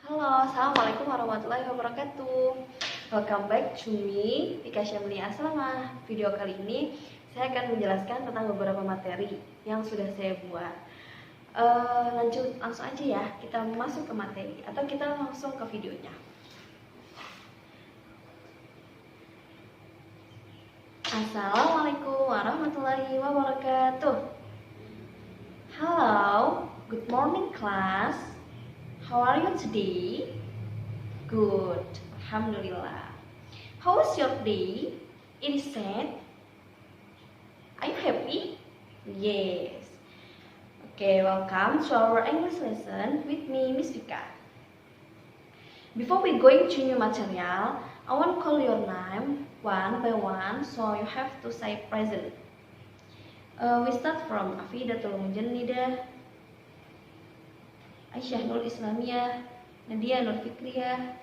Halo, assalamualaikum warahmatullahi wabarakatuh. Welcome back to me, Tika Syamli Aslamah. Video kali ini saya akan menjelaskan tentang beberapa materi yang sudah saya buat. Langsung aja ya, kita masuk ke materi atau kita langsung ke videonya. Assalamualaikum warahmatullahi wabarakatuh. Hello, good morning class. How are you today? Good, Alhamdulillah. How was your day? It is sad. Are you happy? Yes. Okay, welcome to our English lesson with me, Miss Vika. Before we going to new material, I want to call your name one by one, so you have to say present. We start from Afidatul Mujannida, Aisyah Nur Islamiyah, Nadia Nur Fikriyah,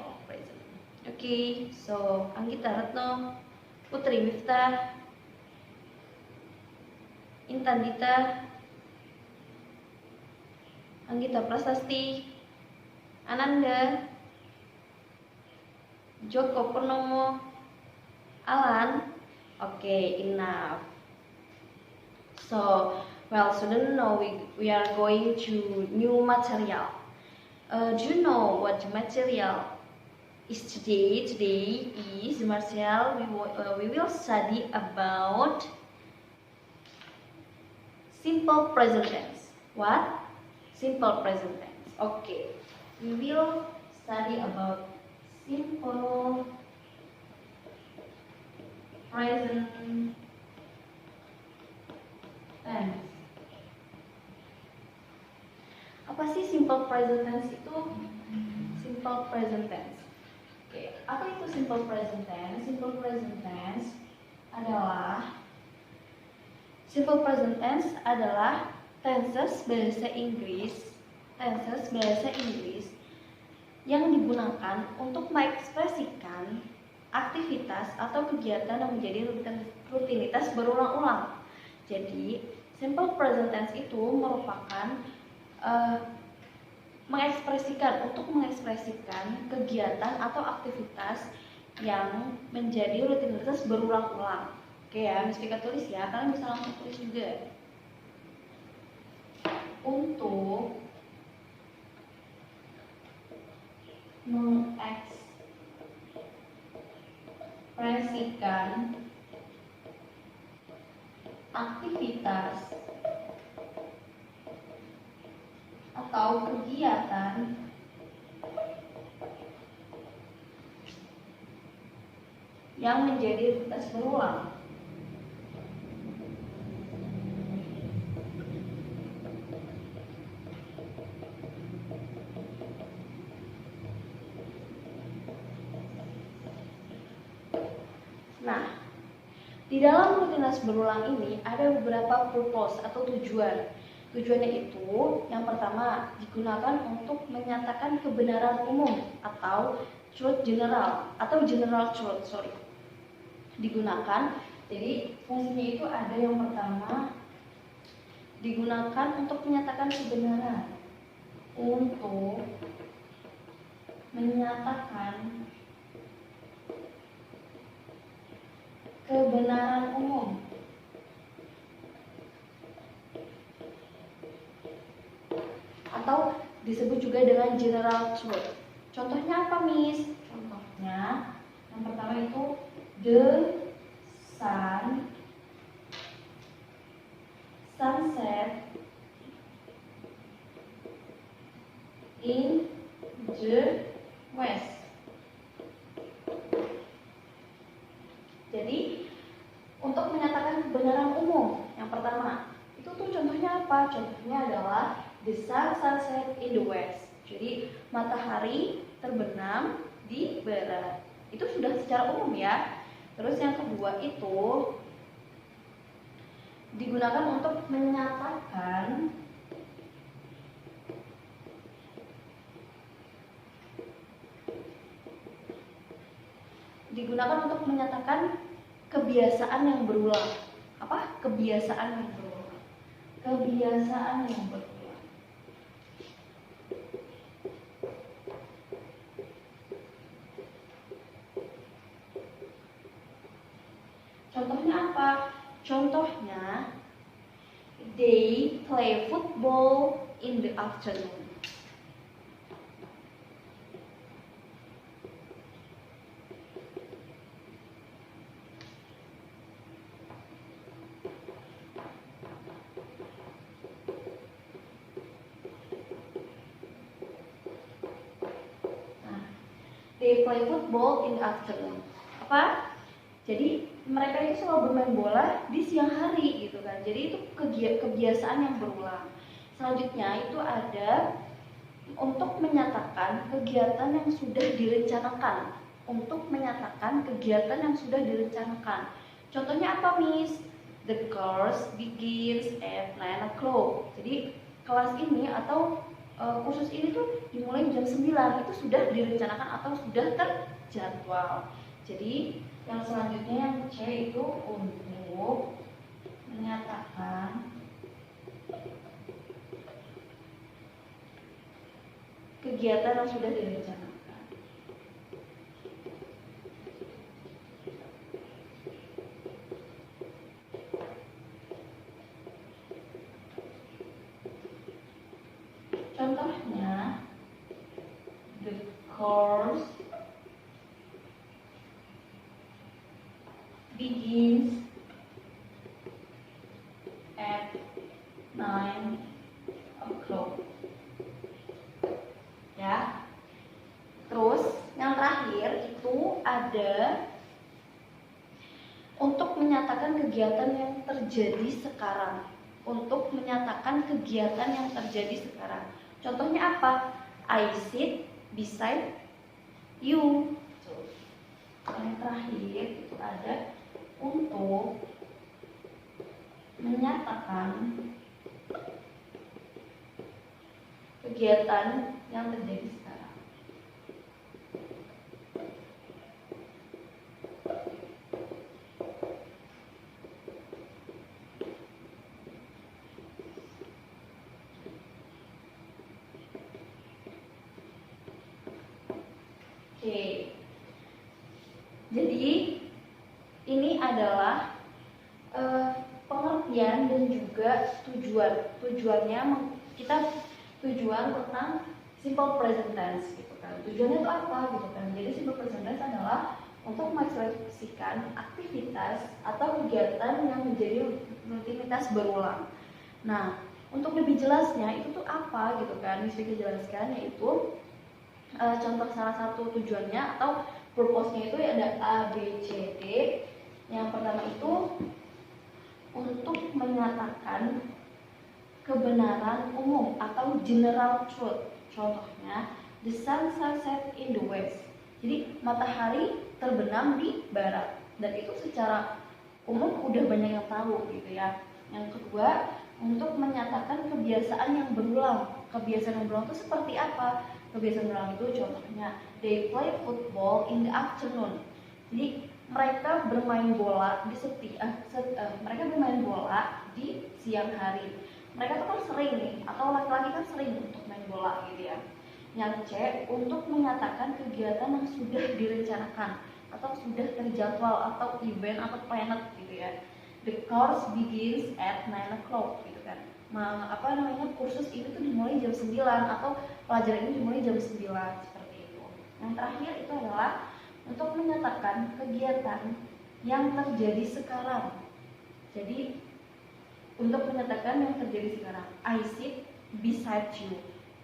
oh, present. Okay, so Anggita Retno, Putri Miftah, Intan Dita, Anggita Prasasti, Ananda, Joko Purnomo, Alan. Okay, enough. So, well, students, now we are going to new material. Do you know what the material is today? Today is material we will study about simple present tense. What? Simple present tense. Okay, we will study about simple present tense. Apa sih simple present tense itu? Simple present tense. Oke, apa itu simple present tense? Simple present tense adalah tenses bahasa Inggris yang digunakan untuk mengekspresikan aktivitas atau kegiatan yang menjadi rutinitas berulang-ulang. Jadi, simple present tense itu merupakan mengekspresikan kegiatan atau aktivitas yang menjadi rutinitas berulang-ulang. Oke ya, Miss Vika tulis ya, kalian bisa langsung tulis juga. Untuk mengekspresikan aktivitas atau kegiatan yang menjadi rutinitas berulang. Nah, di dalam rutinitas berulang ini ada beberapa purpose atau tujuan. Tujuannya itu yang pertama digunakan untuk menyatakan kebenaran umum atau truth general atau general truth, digunakan. Jadi fungsinya itu ada yang pertama digunakan untuk menyatakan kebenaran, untuk menyatakan kebenaran umum. Atau disebut juga dengan general truth. Contohnya apa, Miss? Contohnya yang pertama itu sunset in the west. Jadi untuk menyatakan kebenaran umum yang pertama itu tuh contohnya apa? Contohnya adalah the sun sunset in the west. Jadi matahari terbenam di barat. Itu sudah secara umum ya. Terus yang kedua itu digunakan untuk menyatakan kebiasaan yang berulang. Apa? Kebiasaan yang berulang. play football in the afternoon. They play football in the afternoon. Apa? Jadi mereka itu selalu bermain bola di siang hari gitu kan. Jadi itu kebiasaan yang berulang. Selanjutnya itu ada untuk menyatakan kegiatan yang sudah direncanakan. Untuk menyatakan kegiatan yang sudah direncanakan. Contohnya apa, Miss? The course begins at 9 o'clock. Jadi kelas ini atau kursus ini tuh dimulai jam 9, itu sudah direncanakan atau sudah terjadwal. Jadi yang selanjutnya yang C itu untuk menyatakan kegiatan yang sudah direncanakan. Contohnya, the course begins at 9 o'clock. Ya. Terus yang terakhir itu ada untuk menyatakan kegiatan yang terjadi sekarang. Untuk menyatakan kegiatan yang terjadi sekarang. Contohnya apa? I sit beside you. Yang terakhir itu ada untuk menyatakan kegiatan yang terjadi sekarang. Oke. Jadi ini adalah pengertian dan juga tujuannya kita tujuan tentang simple present tense gitu kan. Tujuannya itu apa gitu kan. Jadi simple present tense adalah untuk mengekspresikan aktivitas atau kegiatan yang menjadi rutinitas berulang. Nah, untuk lebih jelasnya itu tuh apa gitu kan. Bisa dijelaskan yaitu contoh salah satu tujuannya atau purpose-nya itu ada A, B, C, D. Yang pertama itu untuk menyatakan kebenaran umum atau general truth. Contohnya, the sun set in the west. Jadi matahari terbenam di barat. Dan itu secara umum udah banyak yang tahu gitu ya. Yang kedua, untuk menyatakan kebiasaan yang berulang. Kebiasaan yang berulang itu seperti apa? Kebiasaan berulang itu contohnya, they play football in the afternoon. Jadi mereka bermain bola mereka bermain bola di siang hari. Mereka tuh kan sering nih, atau laki-laki kan sering untuk main bola gitu ya. Yang C, untuk menyatakan kegiatan yang sudah direncanakan atau sudah terjadwal atau event atau planned gitu ya. The course begins at 9 o'clock gitu kan. Kursus ini tuh dimulai jam 9 atau pelajaran ini dimulai jam 9 seperti itu. Yang terakhir itu adalah untuk menyatakan kegiatan yang terjadi sekarang. Jadi untuk menyatakan yang terjadi sekarang, I sit beside you.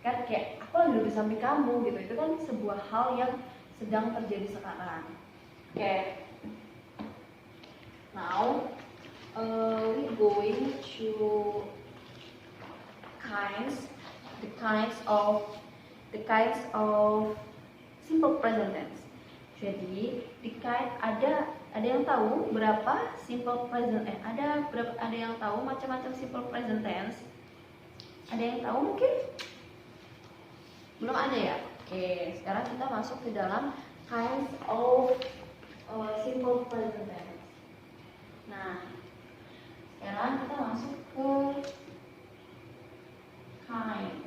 Kan kayak aku lagi duduk di samping kamu gitu. Itu kan sebuah hal yang sedang terjadi sekarang. Oke. Now we going to the kinds of simple present tense. Jadi ada yang tahu berapa simple present ada yang tahu macam-macam simple present tense? Ada yang tahu mungkin? Belum ada ya? Oke, sekarang kita masuk ke dalam kinds of simple present tense. Nah, sekarang kita masuk ke kind.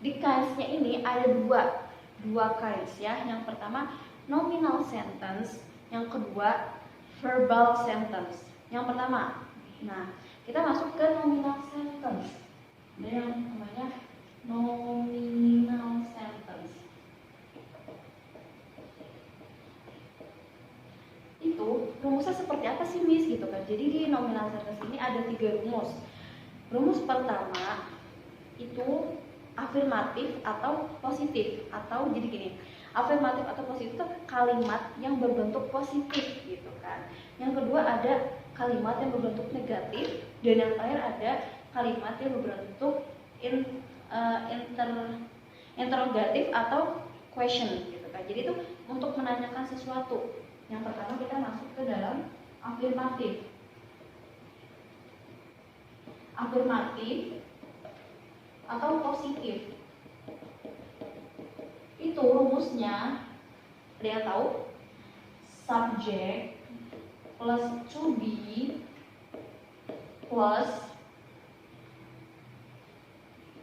Di kinds-nya ini ada dua kinds ya. Yang pertama nominal sentence, yang kedua verbal sentence. Yang pertama, nah kita masuk ke nominal sentence. Ada yang namanya nominal sentence. Itu rumusnya seperti apa sih Miss gitu kan. Jadi di nominal sentence ini ada 3 rumus. Rumus pertama itu afirmatif atau positif, atau jadi gini, afirmatif atau positif itu kalimat yang berbentuk positif gitu kan. Yang kedua ada kalimat yang berbentuk negatif, dan yang terakhir ada kalimat yang berbentuk interrogatif atau question gitu kan. Jadi itu untuk menanyakan sesuatu. Yang pertama kita masuk ke dalam afirmatif. Afirmatif atau positif itu rumusnya, ada yang tahu? Subject plus to be plus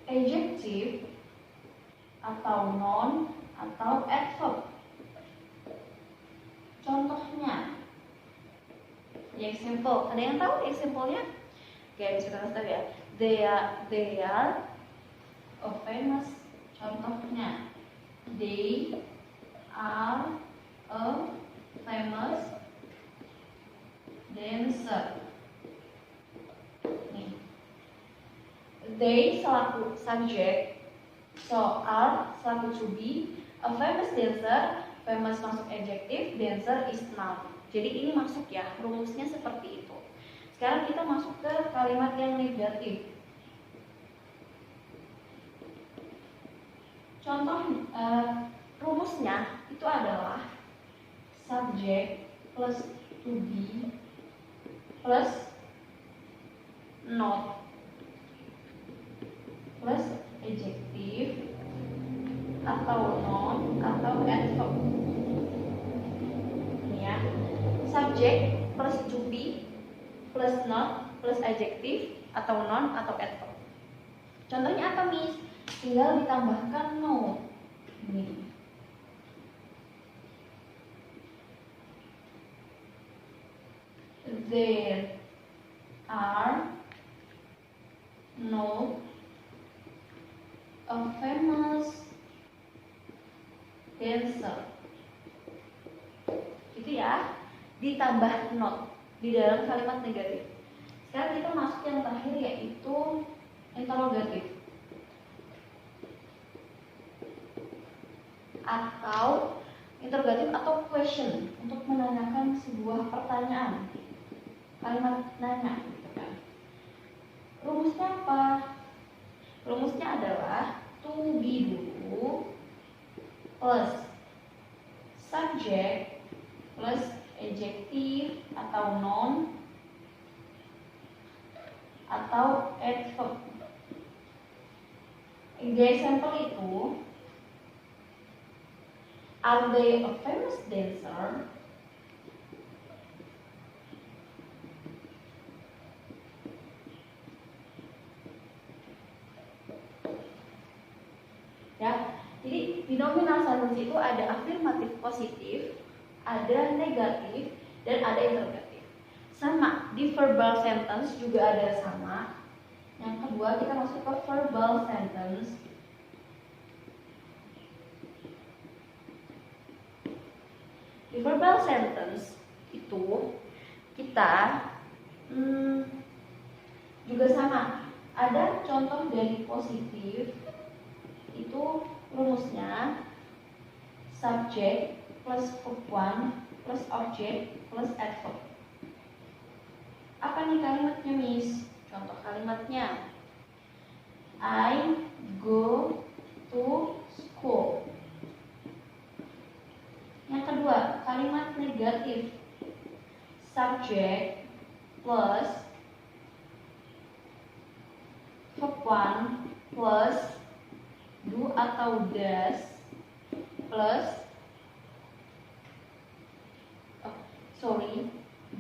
adjective atau noun atau adverb. Contohnya, example, ada yang tahu example-nya? Oke, bisa kita tahu ya. They are a famous. Contohnya, they are a famous dancer. Nih. They selaku subject, so are selaku to be, a famous dancer, famous masuk adjective, dancer is noun. Jadi ini masuk ya, rumusnya seperti itu. Sekarang kita masuk ke kalimat yang negatif. Contoh rumusnya itu adalah subject plus to be plus not plus adjective atau noun atau adverb. Ini ya, subject plus to be plus not plus adjective atau noun atau adverb. Contohnya apa, Miss? Tinggal ditambahkan no. Ini. There are no a famous dancer. Itu ya, ditambah not di dalam kalimat negatif. Sekarang kita masuk yang terakhir, yaitu interrogatif atau interrogatif atau question, untuk menanyakan sebuah pertanyaan, kalimat nanya gitu kan. Rumusnya apa? Rumusnya adalah to be dulu plus subject plus adjective atau noun atau adverb. The example itu, are they a famous dancer? Ya, jadi di nominal sentence itu ada afirmatif positif, ada negatif, dan ada interrogatif. Sama di verbal sentence juga ada sama. Yang kedua kita masuk ke verbal sentence. Di verbal sentence itu kita juga sama. Ada contoh dari positif, itu rumusnya subject plus verb 1 plus object plus adverb. Apa nih kalimatnya, Miss? Contoh kalimatnya, I go to school. Yang kedua, kalimat negatif, subject plus verb 1 plus do atau does plus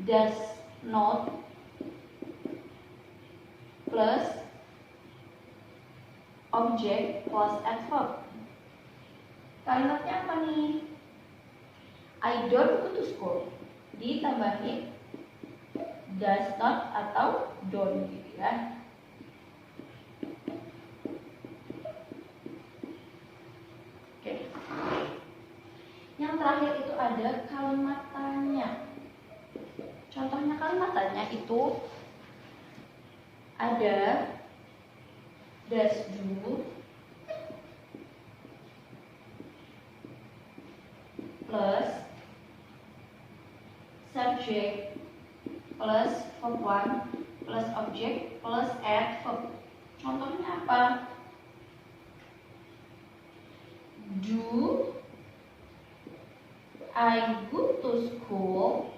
does not plus object plus adverb. Kalimatnya apa nih? I don't go to school. ditambahin does not atau don't gitu ya. Oke. Yang terakhir itu ada kalimat tanya. Contohnya kalimat tanya itu ada does do plus subject plus verb 1 plus object plus adverb. Contohnya apa? Do I go to school?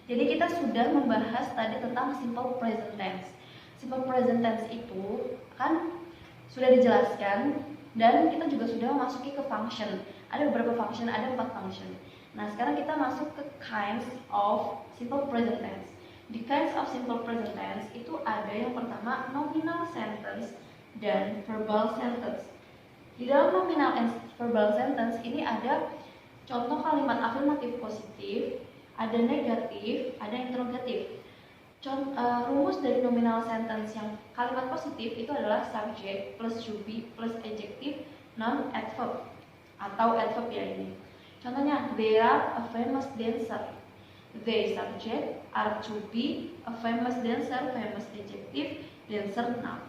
Jadi kita sudah membahas tadi tentang simple present tense. Simple present tense itu kan sudah dijelaskan dan kita juga sudah memasuki ke function. Ada beberapa function, ada 4 function. Nah, sekarang kita masuk ke kinds of simple present tense. Di kinds of simple present tense itu ada yang pertama nominal sentence dan verbal sentence. Di dalam nominal and verbal sentence ini ada contoh kalimat afirmatif positif, ada negatif, ada interrogatif. Rumus dari nominal sentence yang kalimat positif itu adalah subject plus to be plus adjective non adverb atau adverb ya ini. Contohnya, they are a famous dancer. They subject are to be a famous dancer, famous adjective, dancer noun.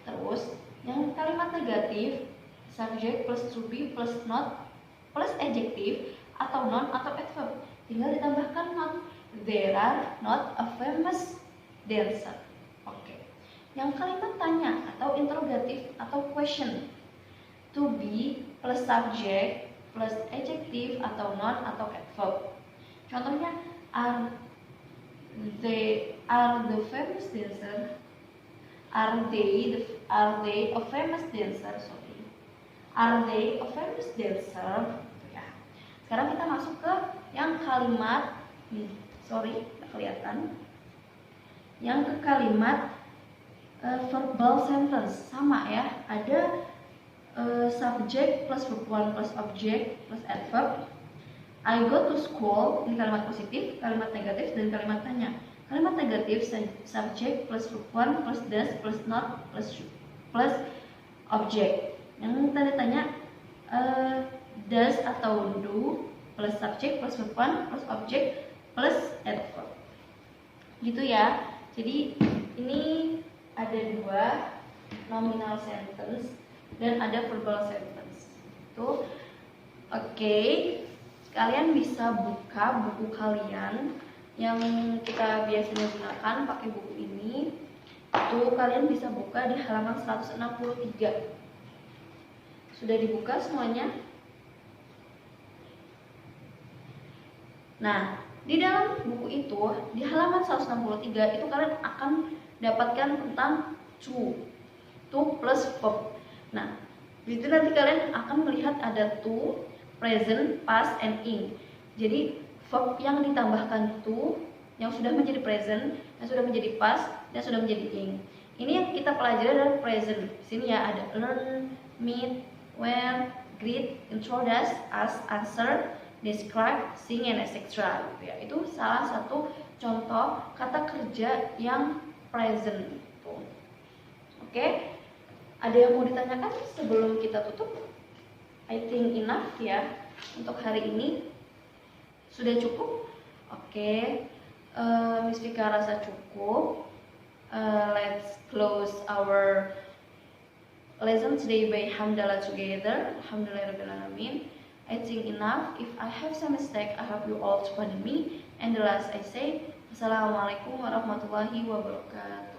Terus yang kalimat negatif subject plus to be plus not plus adjective atau noun atau adverb, tinggal ditambahkan not. They are not a famous dancer. Oke. Yang kalimat tanya atau interrogatif atau question, to be plus subject plus adjective atau noun atau adverb. Contohnya, are they the famous dancer? Are they a famous dancer? Sorry. Are they a famous dancer? Sekarang kita masuk ke yang kalimat tidak kelihatan. Yang ke kalimat verbal sentence sama ya. Ada subject plus verb 1 plus object plus adverb. I go to school, ini kalimat positif, kalimat negatif dan kalimat tanya. Kalimat negatif subject plus verb 1 plus does plus not plus object. Yang tanda tanya does atau do plus subject plus verb 1 plus object plus adverb. Gitu ya. Jadi ini ada 2 nominal sentence dan ada verbal sentence. Tuh. Oke. Kalian bisa buka buku kalian yang kita biasanya gunakan pakai buku ini. Itu kalian bisa buka di halaman 163. Sudah dibuka semuanya? Nah, di dalam buku itu, di halaman 163 itu kalian akan dapatkan tentang to plus verb. Nah, di situ nanti kalian akan melihat ada to, present, past, and ing. Jadi verb yang ditambahkan to, yang sudah menjadi present, yang sudah menjadi past, dan sudah menjadi ing. Ini yang kita pelajari adalah present. Di sini ya ada learn, meet, wear, greet, introduce, ask, answer, describe, sing, and etc. Ya, itu salah satu contoh kata kerja yang present. Oke, ada yang mau ditanyakan sebelum kita tutup? I think enough ya untuk hari ini. Sudah cukup? Oke, Miss Vika rasa cukup. Let's close our lesson today by hamdalah together. Alhamdulillahirobbilalamin. I think enough. If I have some mistake, I hope you all to pardon me. And the last I say, Assalamualaikum warahmatullahi wabarakatuh.